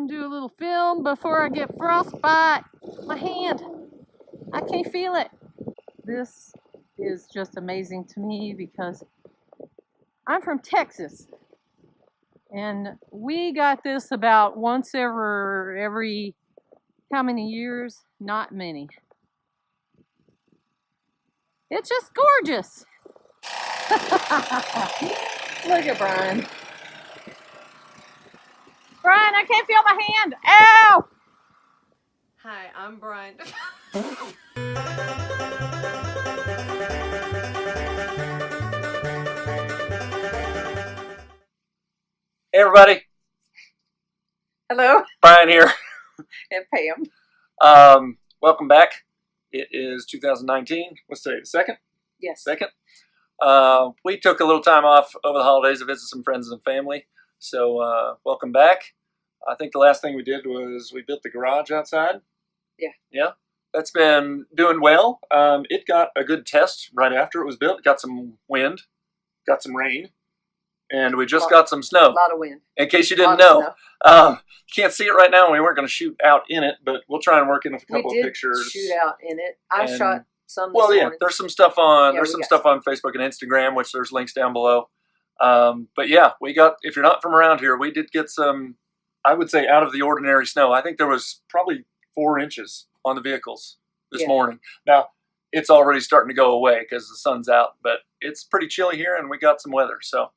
do a little film before I get frostbite. My hand, I can't feel it. This is just amazing to me because I'm from Texas, and we got this about once every how many years? Not many. It's just gorgeous. Look at Brian. Brian, I can't feel my hand. Ow! Hi, I'm Brian. Hey everybody. Hello. Brian here. And Pam. Welcome back. It is 2019. What's today? The 2nd? Yes. 2nd. We took a little time off over the holidays to visit some friends and family. So welcome back. I think the last thing we did was we built the garage outside. Yeah. Yeah. That's been doing well. It got a good test right after it was built. It got some wind, got some rain, and we just got some snow. A lot of wind. In case you didn't know. You can't see it right now. We weren't going to shoot out in it, but we'll try and work in a couple of pictures. We did shoot out in it. I shot some this morning. There's some stuff on stuff on Facebook and Instagram, which there's links down below. But yeah, we got, if you're not from around here, we did get some, I would say, out of the ordinary snow. I think there was probably 4 inches on the vehicles this morning. Now, it's already starting to go away because the sun's out, but it's pretty chilly here and we got some weather. So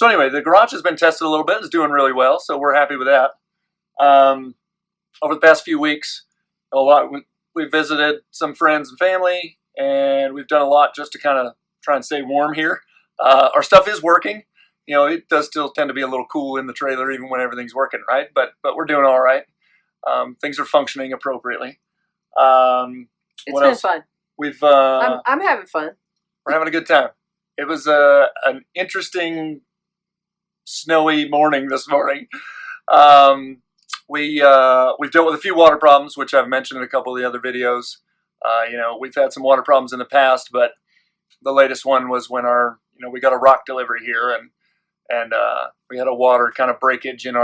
anyway, the garage has been tested a little bit. It's doing really well, so we're happy with that. Over the past few weeks, we visited some friends and family, and we've done a lot just to kind of try and stay warm here. Our stuff is working. You know, it does still tend to be a little cool in the trailer even when everything's working, right? But we're doing all right. Things are functioning appropriately. It's been fun. I'm having fun. We're having a good time. It was an interesting snowy morning this morning. We've dealt with a few water problems, which I've mentioned in a couple of the other videos. We've had some water problems in the past, but the latest one was when we got a rock delivery here, and we had a water kind of breakage in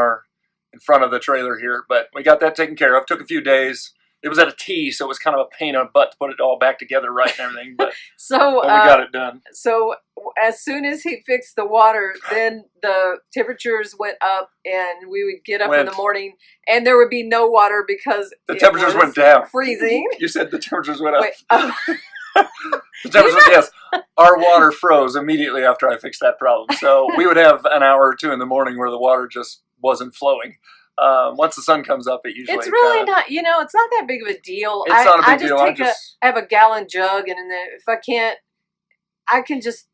front of the trailer here, but we got that taken care of. Took a few days. It was at a T, so it was kind of a pain in the butt to put it all back together right and everything, but we got it done. So as soon as he fixed the water, then the temperatures went up, and we would get up in the morning, and there would be no water because the temperatures went down. Freezing. You said the temperatures went up. The temperatures, yes. Our water froze immediately after I fixed that problem. So we would have an hour or two in the morning where the water just wasn't flowing. Once the sun comes up, it usually... It's really not, it's not that big of a deal. It's not a big deal. I have a gallon jug, and then if I can't, I can just...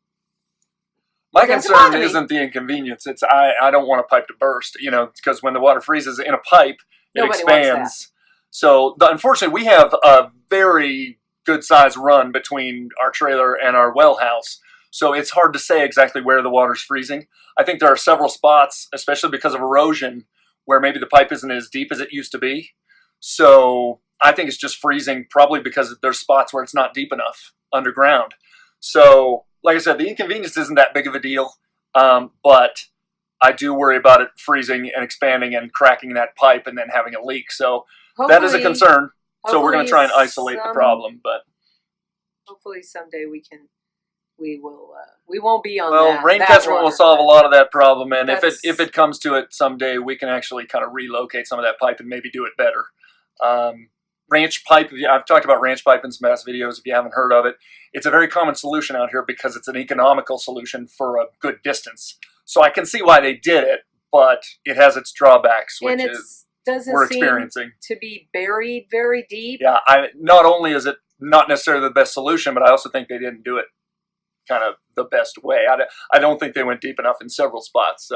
My concern isn't the inconvenience. It's I don't want a pipe to burst, because when the water freezes in a pipe, it expands. So unfortunately, we have a very good size run between our trailer and our well house. So it's hard to say exactly where the water's freezing. I think there are several spots, especially because of erosion, where maybe the pipe isn't as deep as it used to be. So I think it's just freezing probably because there's spots where it's not deep enough underground. So like I said, the inconvenience isn't that big of a deal, but I do worry about it freezing and expanding and cracking that pipe and then having a leak. So that is a concern. So we're going to try and isolate the problem, but hopefully someday we won't be on that. Well, rain catchment will solve a lot of that problem, and if it comes to it someday, we can actually kind of relocate some of that pipe and maybe do it better. Ranch pipe, I've talked about ranch pipe in some past videos if you haven't heard of it. It's a very common solution out here because it's an economical solution for a good distance. So I can see why they did it, but it has its drawbacks, which we're experiencing. To be buried very deep. Yeah, not only is it not necessarily the best solution, but I also think they didn't do it kind of the best way. I don't think they went deep enough in several spots.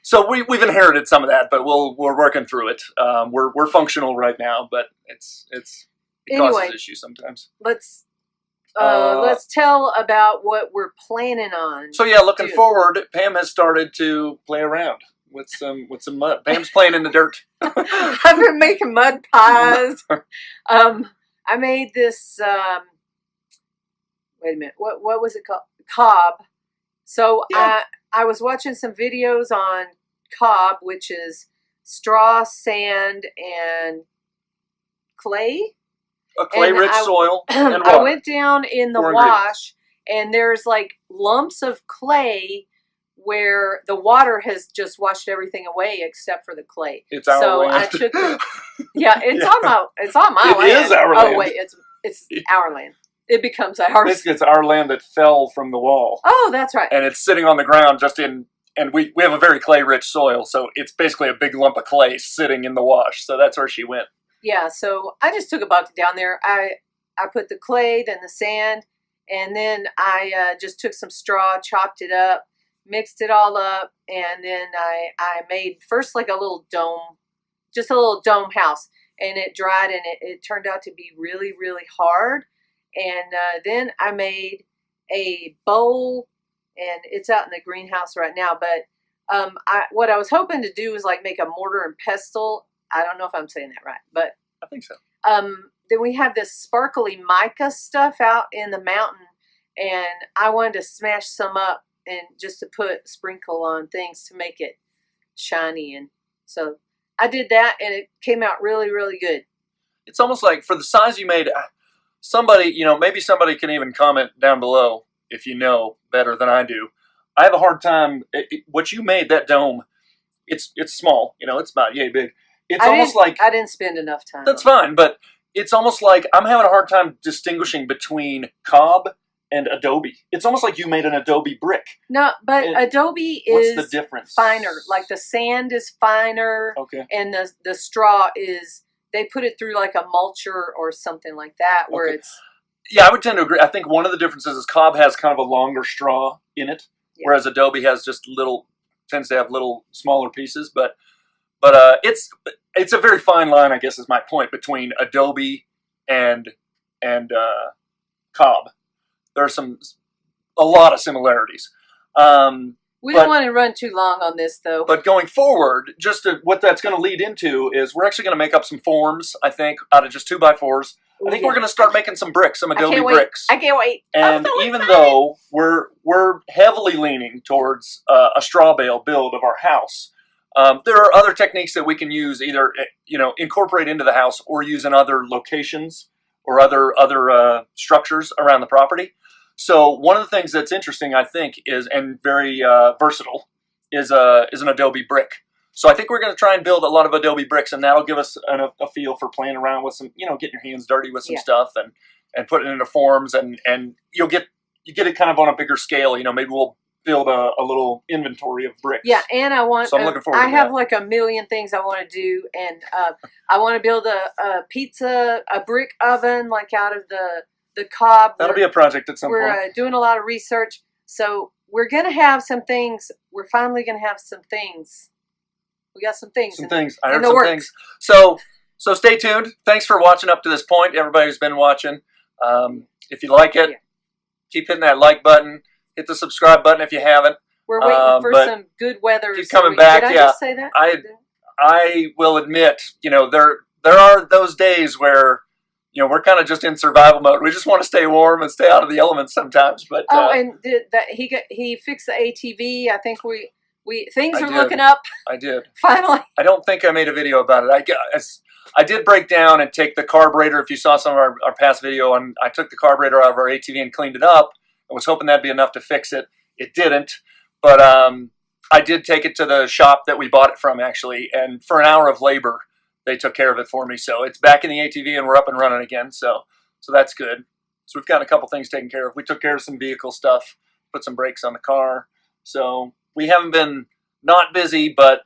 So we've inherited some of that, but we're working through it. We're functional right now, but it causes issues sometimes. Let's tell about what we're planning on. So yeah, looking forward, Pam has started to play around with some mud. Pam's playing in the dirt. I've been making mud pies. I made this. Wait a minute. What was it called? Cob. So I was watching some videos on cob, which is straw, sand, and clay. A clay-rich soil and water. I went down in the 4 wash, ingredients. and there's like lumps of clay where the water has just washed everything away except for the clay. It's our land. I took it's on my land. It is our land. Oh wait, it's our land. It becomes ours. Basically, it's our land that fell from the wall. Oh, that's right. And it's sitting on the ground and we have a very clay-rich soil, so it's basically a big lump of clay sitting in the wash. So that's where she went. Yeah, so I just took a bucket down there. I put the clay, then the sand, and then I just took some straw, chopped it up, mixed it all up, and then I made first like a little dome, just a little dome house, and it dried, and it turned out to be really, really hard. And then I made a bowl, and it's out in the greenhouse right now. But what I was hoping to do was like make a mortar and pestle. I don't know if I'm saying that right, but I think so. Then we have this sparkly mica stuff out in the mountain, and I wanted to smash some up and just to sprinkle on things to make it shiny. And so I did that, and it came out really, really good. It's almost like for the size you made, somebody, maybe somebody can even comment down below if you know better than I do. I have a hard time. What you made, that dome, it's small. It's about yay big. It's almost like I didn't spend enough time. That's fine, but it's almost like I'm having a hard time distinguishing between cob and adobe. It's almost like you made an adobe brick. No, but adobe is what's the difference? Finer. Like the sand is finer. Okay. And the straw is, they put it through like a mulcher or something like that, where it's. Yeah, I would tend to agree. I think one of the differences is cob has kind of a longer straw in it, whereas adobe has just tends to have little smaller pieces. But it's a very fine line, I guess, is my point, between adobe and cob. There's a lot of similarities. We don't want to run too long on this, though. But going forward, what that's going to lead into is we're actually going to make up some forms, I think, out of just 2x4s. I think we're going to start making some bricks, some adobe bricks. I can't wait. And even though we're heavily leaning towards a straw bale build of our house, there are other techniques that we can use, either incorporate into the house or use in other locations or other structures around the property. So one of the things that's interesting, I think, and very versatile, is an adobe brick. So I think we're going to try and build a lot of adobe bricks, and that'll give us a feel for playing around with some, getting your hands dirty with some stuff and putting it into forms, and you get it kind of on a bigger scale. Maybe we'll build a little inventory of bricks. Yeah, and so I'm looking forward to that. I have like a million things I want to do, and I want to build a brick oven like out of the cob. That'll be a project at some point. We're doing a lot of research, so we're going to have some things. We're finally going to have some things. We got some things. I heard some things. So stay tuned. Thanks for watching up to this point, everybody who's been watching. If you like it, keep hitting that like button. Hit the subscribe button if you haven't. We're waiting for some good weather. Keep coming back. Did I just say that? I will admit, there are those days where we're kind of just in survival mode. We just want to stay warm and stay out of the elements sometimes. But and he fixed the ATV. I think things are looking up. I did. Finally. I don't think I made a video about it. I did break down and take the carburetor. If you saw some of our past video, I took the carburetor out of our ATV and cleaned it up. I was hoping that'd be enough to fix it. It didn't. But I did take it to the shop that we bought it from, actually. And for an hour of labor, they took care of it for me. So it's back in the ATV and we're up and running again. So that's good. So we've got a couple things taken care of. We took care of some vehicle stuff, put some brakes on the car. So we haven't been not busy, but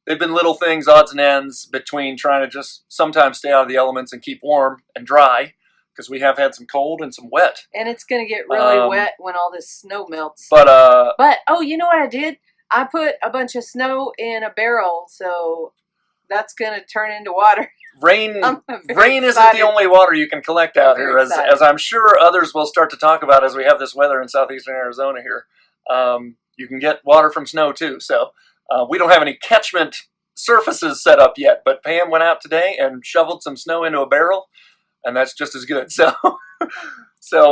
they've been little things, odds and ends, between trying to just sometimes stay out of the elements and keep warm and dry, because we have had some cold and some wet. And it's going to get really wet when all this snow melts. But you know what I did? I put a bunch of snow in a barrel, so that's going to turn into water. Rain isn't the only water you can collect out here, as I'm sure others will start to talk about as we have this weather in southeastern Arizona here. You can get water from snow too. So we don't have any catchment surfaces set up yet, but Pam went out today and shoveled some snow into a barrel, and that's just as good. So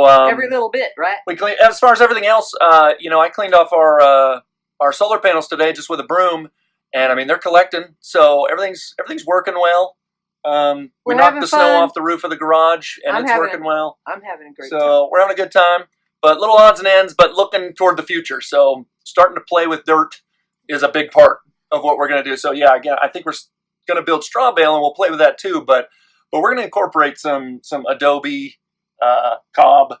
every little bit, right? We clean. As far as everything else, I cleaned off our solar panels today just with a broom, And I mean, they're collecting, so everything's working well. We knocked the snow off the roof of the garage, and it's working well. I'm having a great time. So we're having a good time, but little odds and ends, but looking toward the future. So starting to play with dirt is a big part of what we're going to do. So yeah, again, I think we're going to build straw bale, and we'll play with that too. But we're going to incorporate some adobe, cob,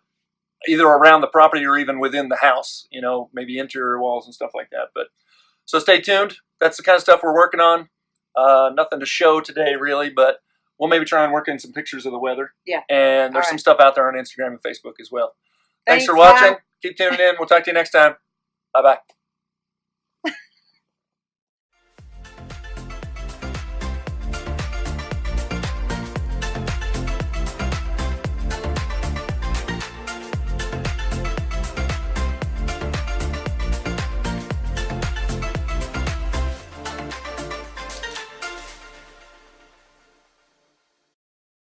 either around the property or even within the house. You know, maybe interior walls and stuff like that. But so stay tuned. That's the kind of stuff we're working on. Nothing to show today, really, but we'll maybe try and work in some pictures of the weather. Yeah. And there's some stuff out there on Instagram and Facebook as well. Thanks for Bye. watching. Keep tuning in. We'll talk to you next time. Bye-bye.